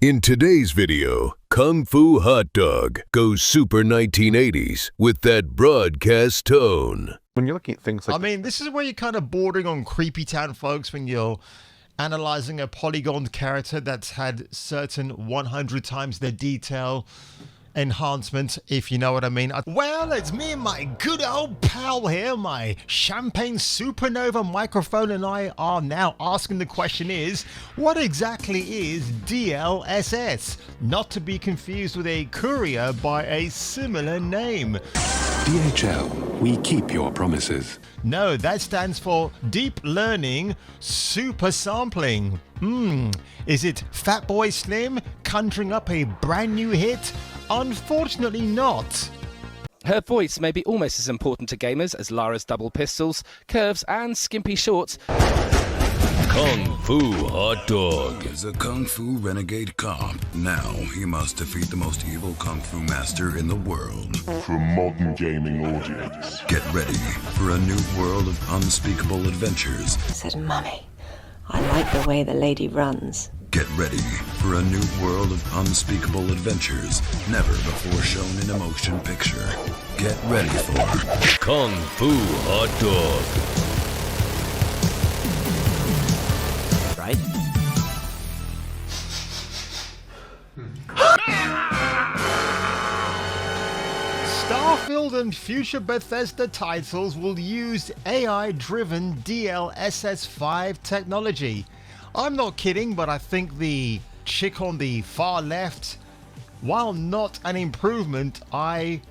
In today's video, Kung Fu Hot Dog goes super 1980s with that broadcast tone. When you're looking at things like... I mean, this is where you're kind of bordering on Creepy Town, folks, when you're analyzing a polygoned character that's had certain 100 times the detail enhancement, if you know what I mean. Well, it's me and my good old pal here, my champagne supernova microphone, and I are now asking the question is, what exactly is DLSS? Not to be confused with a courier by a similar name. DHL, we keep your promises. No, that stands for Deep Learning Super Sampling. Is it Fatboy Slim conjuring up a brand new hit? Unfortunately not. Her voice may be almost as important to gamers as Lara's double pistols, curves and skimpy shorts. Kung Fu Hot Dog is a Kung Fu renegade cop. Now he must defeat the most evil Kung Fu master in the world. For a modern gaming audience. Get ready for a new world of unspeakable adventures. I said, Mummy, I like the way the lady runs. Get ready for a new world of unspeakable adventures never before shown in a motion picture. Get ready for Kung Fu Hot Dog. Right? Starfield and future Bethesda titles will use AI-driven DLSS 5 technology. I'm not kidding, but I think the chick on the far left, while not an improvement, I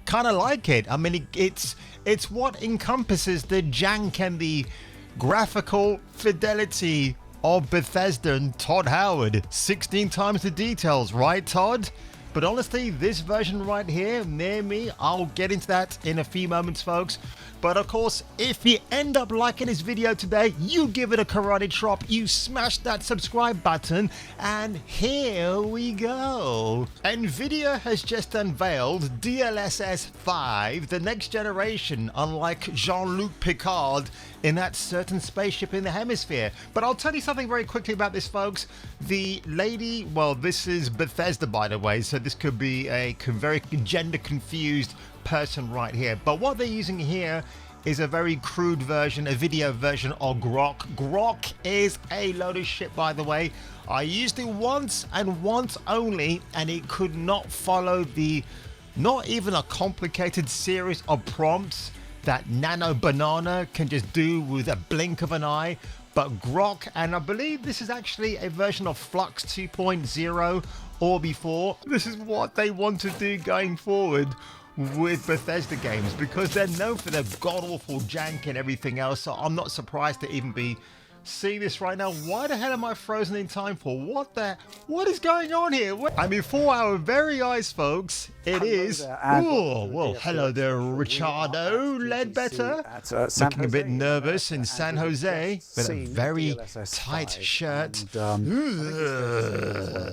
kind of like it. I mean, it's what encompasses the jank and the graphical fidelity of Bethesda and Todd Howard. 16 times the details, right, Todd? But honestly, this version right here, near me, I'll get into that in a few moments, folks. But of course, if you end up liking this video today, you give it a karate chop, you smash that subscribe button, and here we go. Nvidia has just unveiled DLSS 5, the next generation, unlike Jean-Luc Picard in that certain spaceship in the hemisphere. But I'll tell you something very quickly about this, folks. The lady, well, this is Bethesda, by the way, so this could be a very gender confused person right here. But what they're using here is a very crude version, a video version of Grok. Grok is a load of shit, by the way. I used it once and once only, and it could not follow the, not even a complicated series of prompts that Nano Banana can just do with a blink of an eye. But Grok, and I believe this is actually a version of Flux 2.0 or before, this is what they want to do going forward with Bethesda games, because they're known for their god-awful jank and everything else, so I'm not surprised to even be seeing this right now. Why the hell am I frozen in time for? What is going on here? I mean, for our very eyes, folks, it is... Oh, well, hello there, Richardo Ledbetter. Looking a bit nervous in San Jose, with a very tight shirt. One of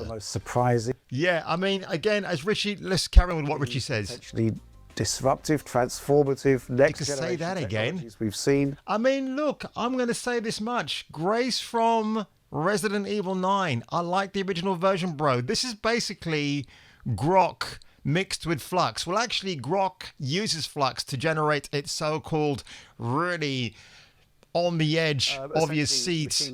the most surprising. Yeah, I mean, again, as Richie, let's carry on with what Richie says. Actually disruptive, transformative, next you could generation say that again. We've seen. I mean, look, I'm going to say this much. Grace from Resident Evil 9. I like the original version, bro. This is basically Grok mixed with Flux. Well, actually, Grok uses Flux to generate its so-called really on the edge of your seat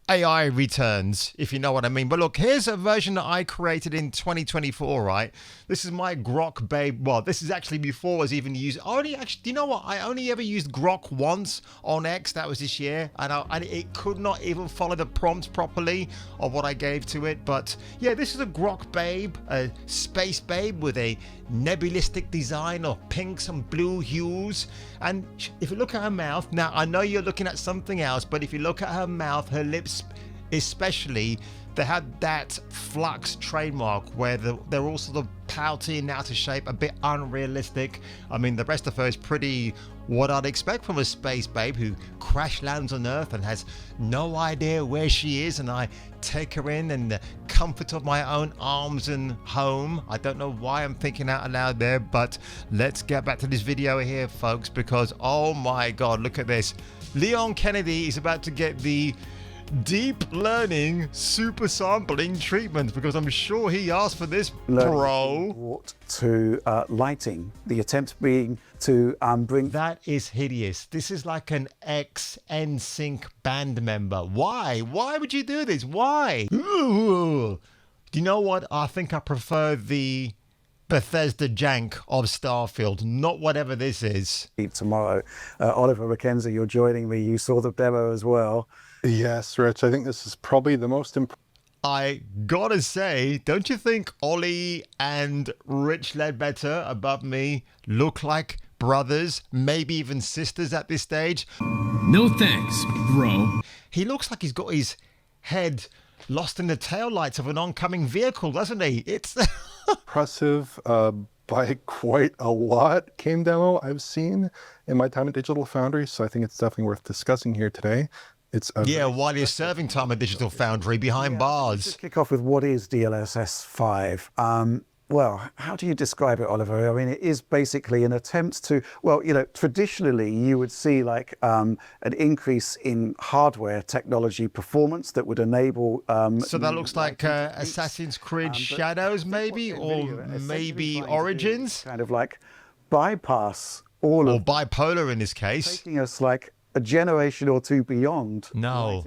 AI returns, if you know what I mean. But look, here's a version that I created in 2024, right? This is my Grok babe. Well, this is actually before I was even used. Actually, do you know what? I only ever used Grok once on X. That was this year. And it could not even follow the prompts properly of what I gave to it. But yeah, this is a Grok babe, a space babe with a nebulistic design of pinks and blue hues. And if you look at her mouth, now I know you're looking at something else, but if you look at her mouth, her lips especially, they had that Flux trademark where they're all sort of pouty and out of shape, a bit unrealistic. I mean, the rest of her is pretty what I'd expect from a space babe who crash lands on Earth and has no idea where she is, and I take her in the comfort of my own arms and home. I don't know why I'm thinking out loud there, but let's get back to this video here, folks, because oh my god, look at this. Leon Kennedy is about to get the deep learning super sampling treatment, because I'm sure he asked for this, bro. Brought to lighting, the attempt being to bring... That is hideous. This is like an ex-NSYNC band member. Why? Why would you do this? Why? Ooh. Do you know what? I think I prefer the Bethesda jank of Starfield, not whatever this is. Tomorrow. Oliver McKenzie, you're joining me. You saw the demo as well. Yes, Rich, I think this is probably the most important. I gotta say, don't you think Ollie and Rich Ledbetter above me look like brothers, maybe even sisters at this stage? No thanks, bro. He looks like he's got his head lost in the taillights of an oncoming vehicle, doesn't he? It's impressive by quite a lot game demo I've seen in my time at Digital Foundry, so I think it's definitely worth discussing here today. It's while you're serving time at Digital Foundry behind bars. Let's kick off with what is DLSS 5. Well, how do you describe it, Oliver? I mean, it is basically an attempt to, well, you know, traditionally you would see like an increase in hardware technology performance that would enable... so that looks like Assassin's Creed Shadows maybe, or maybe Origins? Kind of like bypass all or bipolar in this case. Taking us like a generation or two beyond. No.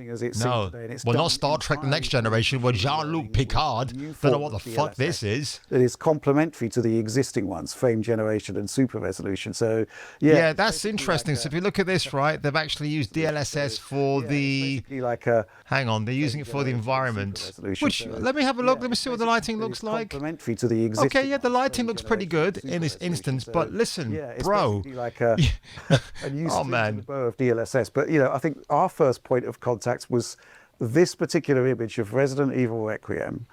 Well, not Star Trek The Next Generation, where Jean-Luc Picard, don't know what the fuck this is. It is complementary to the existing ones, frame generation and super resolution. So, yeah. That's interesting. So if you look at this, right, they've actually used DLSS for the... like a hang on, they're using it for the environment. Which, let me have a look. Let me see what the lighting looks like. Complementary to the existing. Okay, yeah, the lighting looks pretty good in this instance. But listen, bro. Like a new oh, man. of DLSS. But, you know, I think our first point of contact was this particular image of Resident Evil Requiem.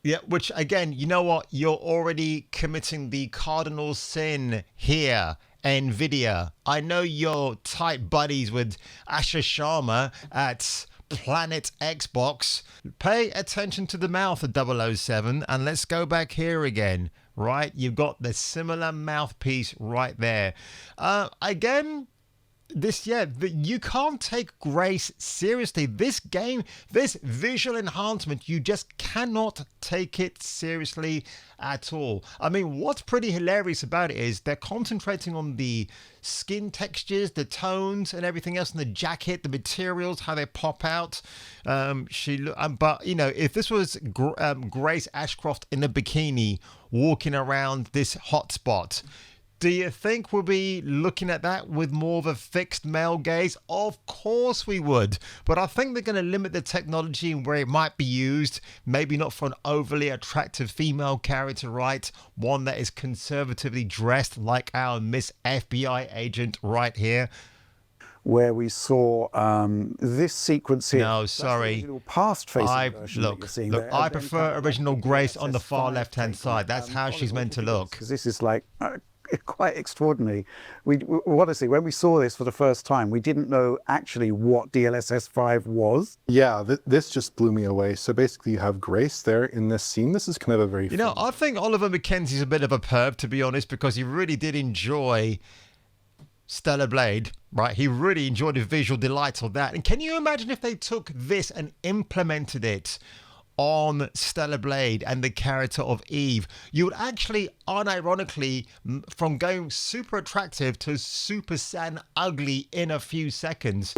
Yeah, which, again, you know what? You're already committing the cardinal sin here, Nvidia. I know you're tight buddies with Asher Sharma at Planet Xbox. Pay attention to the mouth of 007, and let's go back here again. Right? You've got the similar mouthpiece right there. Again... you can't take Grace seriously. This game, this visual enhancement, you just cannot take it seriously at all. I mean, what's pretty hilarious about it is they're concentrating on the skin textures, the tones and everything else, and the jacket, the materials, how they pop out. But, you know, if this was Grace Ashcroft in a bikini walking around this hotspot, do you think we'll be looking at that with more of a fixed male gaze? Of course we would. But I think they're going to limit the technology where it might be used. Maybe not for an overly attractive female character, right? One that is conservatively dressed like our Miss FBI agent right here. Where we saw this sequence here. No, sorry. I prefer original Grace on the far left-hand side. That's how she's meant to look. Because this is like... quite extraordinary. We honestly, when we saw this for the first time, we didn't know actually what DLSS 5 was. Yeah, this just blew me away. So basically you have Grace there in this scene. This is kind of a very... You know, I think Oliver McKenzie's a bit of a perv, to be honest, because he really did enjoy Stellar Blade, right? He really enjoyed the visual delight of that. And can you imagine if they took this and implemented it on Stellar Blade and the character of Eve? You would actually, unironically, from going super attractive to super saiyan ugly in a few seconds.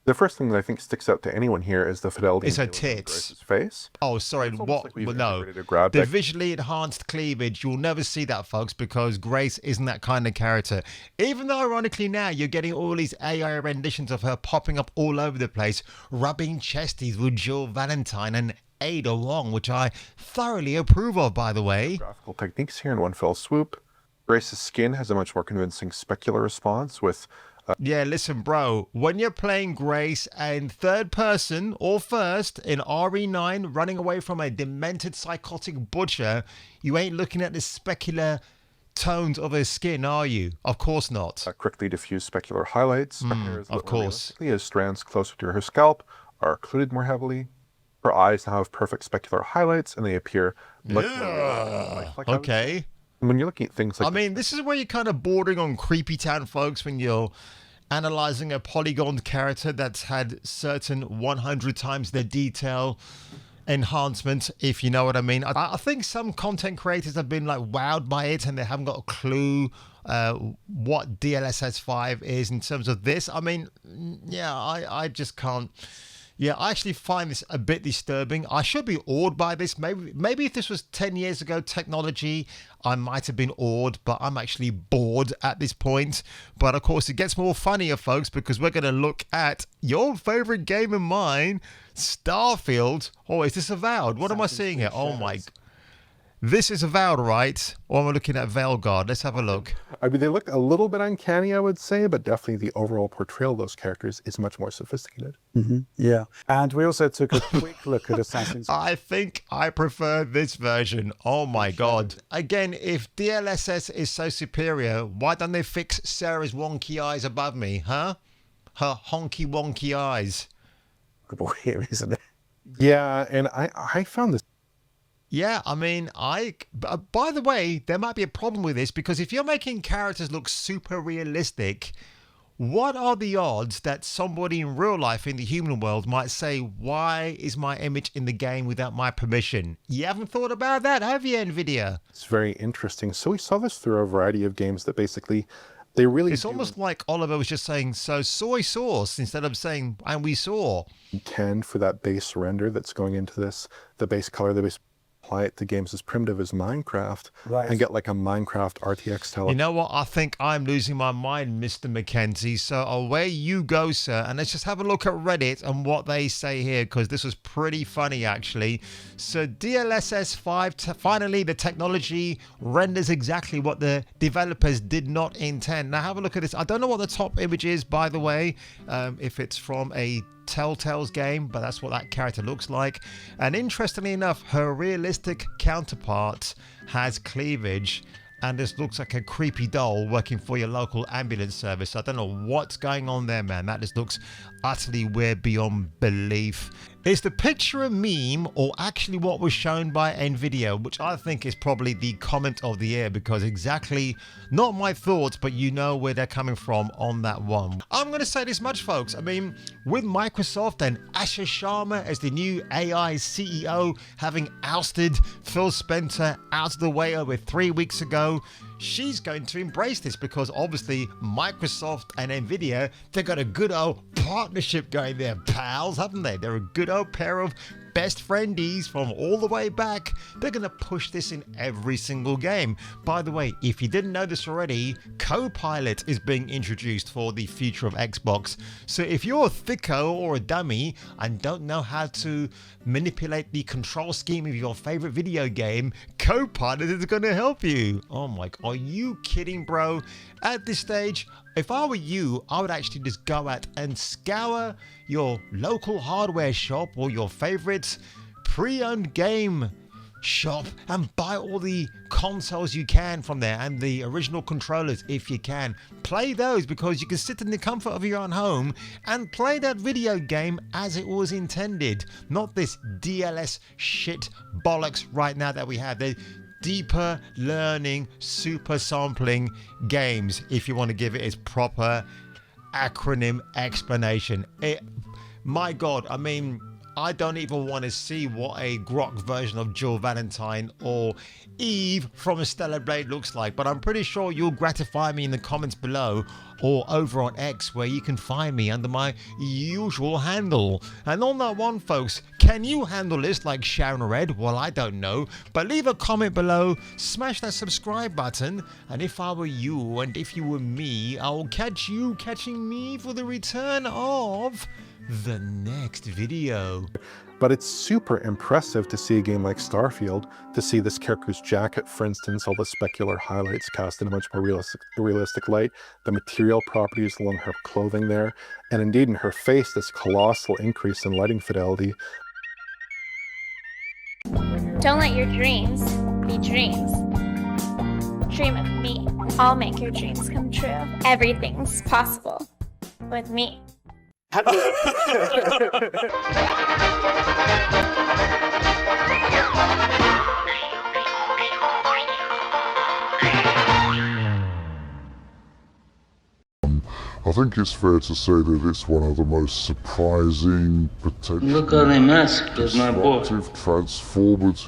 The first thing that I think sticks out to anyone here is the fidelity. It's her tits. Face. Oh, sorry. What? Like no. The visually enhanced cleavage, you'll never see that, folks, because Grace isn't that kind of character. Even though, ironically, now you're getting all these AI renditions of her popping up all over the place, rubbing chesties with Jill Valentine and Ada Wong, which I thoroughly approve of, by the way. Graphical techniques here in one fell swoop. Grace's skin has a much more convincing specular response with... Yeah, listen, bro, when you're playing Grace in third person or first in RE9 running away from a demented psychotic butcher, you ain't looking at the specular tones of her skin, are you? Of course not. Quickly diffused specular highlights. Of course. As strands closer to her scalp are occluded more heavily. Her eyes now have perfect specular highlights and they appear much more lifelike. Okay. When you're looking at things like... I mean, this is where you're kind of bordering on Creepy Town, folks, when you're analyzing a polygon character that's had certain 100 times the detail enhancement, if you know what I mean. I think some content creators have been like wowed by it and they haven't got a clue what DLSS 5 is in terms of this. I mean, yeah, I just can't. Yeah, I actually find this a bit disturbing. I should be awed by this. Maybe if this was 10 years ago technology, I might have been awed, but I'm actually bored at this point. But of course, it gets more funnier, folks, because we're going to look at your favorite game of mine, Starfield. Oh, is this Avowed? What am I seeing here? Oh my... This is Avowed, right? Or am I looking at Veilguard? Let's have a look. I mean, they look a little bit uncanny, I would say, but definitely the overall portrayal of those characters is much more sophisticated. Yeah. And we also took a quick look at Assassin's Creed. I think I prefer this version. Oh my God. Again, if DLSS is so superior, why don't they fix Sarah's wonky eyes above me, huh? Her honky wonky eyes. Here, isn't it? Yeah, and I found this... Yeah, I mean, by the way, there might be a problem with this because if you're making characters look super realistic, what are the odds that somebody in real life in the human world might say, why is my image in the game without my permission? You haven't thought about that, have you, Nvidia? It's very interesting. So we saw this through a variety of games that basically, they really It's almost like Oliver was just saying, so soy sauce, instead of saying, and we saw. intend for that base render that's going into this, the base color, the base... apply it to games as primitive as Minecraft, right, and get like a Minecraft RTX style. You know what? I think I'm losing my mind, Mr. Mackenzie. So away you go, sir. And let's just have a look at Reddit and what they say here, because this was pretty funny, actually. So DLSS 5, finally, the technology renders exactly what the developers did not intend. Now have a look at this. I don't know what the top image is, by the way, if it's from a Telltale's game, but that's what that character looks like. And interestingly enough, her realistic counterpart has cleavage, and this looks like a creepy doll working for your local ambulance service. I don't know what's going on there, man. That just looks utterly weird beyond belief. Is the picture a meme or actually what was shown by Nvidia, which I think is probably the comment of the year, because exactly not my thoughts, but you know where they're coming from on that one. I'm going to say this much, folks. I mean, with Microsoft and Asha Sharma as the new AI CEO, having ousted Phil Spencer out of the way over 3 weeks ago, she's going to embrace this because obviously Microsoft and Nvidia, they've got a good old partnership going there, pals, haven't they? They're a good old pair of best friendies from all the way back. They're going to push this in every single game. By the way, if you didn't know this already, Copilot is being introduced for the future of Xbox. So if you're a thicko or a dummy and don't know how to manipulate the control scheme of your favorite video game, Copilot is going to help you. Oh my, are you kidding, bro? At this stage, if I were you, I would actually just go out and scour your local hardware shop or your favorite pre-owned game shop and buy all the consoles you can from there and the original controllers if you can. Play those because you can sit in the comfort of your own home and play that video game as it was intended. Not this DLS shit bollocks right now that we have. They're deeper learning, super sampling games, if you want to give it its proper acronym explanation. My God, I mean, I don't even want to see what a grok version of Jill Valentine or Eve from A Stellar Blade looks like, but I'm pretty sure you'll gratify me in the comments below or over on X, where you can find me under my usual handle. And on that one, folks, can you handle this like Sharon Red? Well, I don't know, but leave a comment below, smash that subscribe button, and if I were you and if you were me, I'll catch you catching me for the return of the next video. But it's super impressive to see a game like Starfield, to see this character's jacket, for instance, all the specular highlights cast in a much more realistic light, the material properties along her clothing there, and indeed in her face, this colossal increase in lighting fidelity. Don't let your dreams be dreams. Dream of me. I'll make your dreams come true. Everything's possible with me. I think it's fair to say that it's one of the most surprising, potentially Look how they mask. There's my boy. disruptive, transformative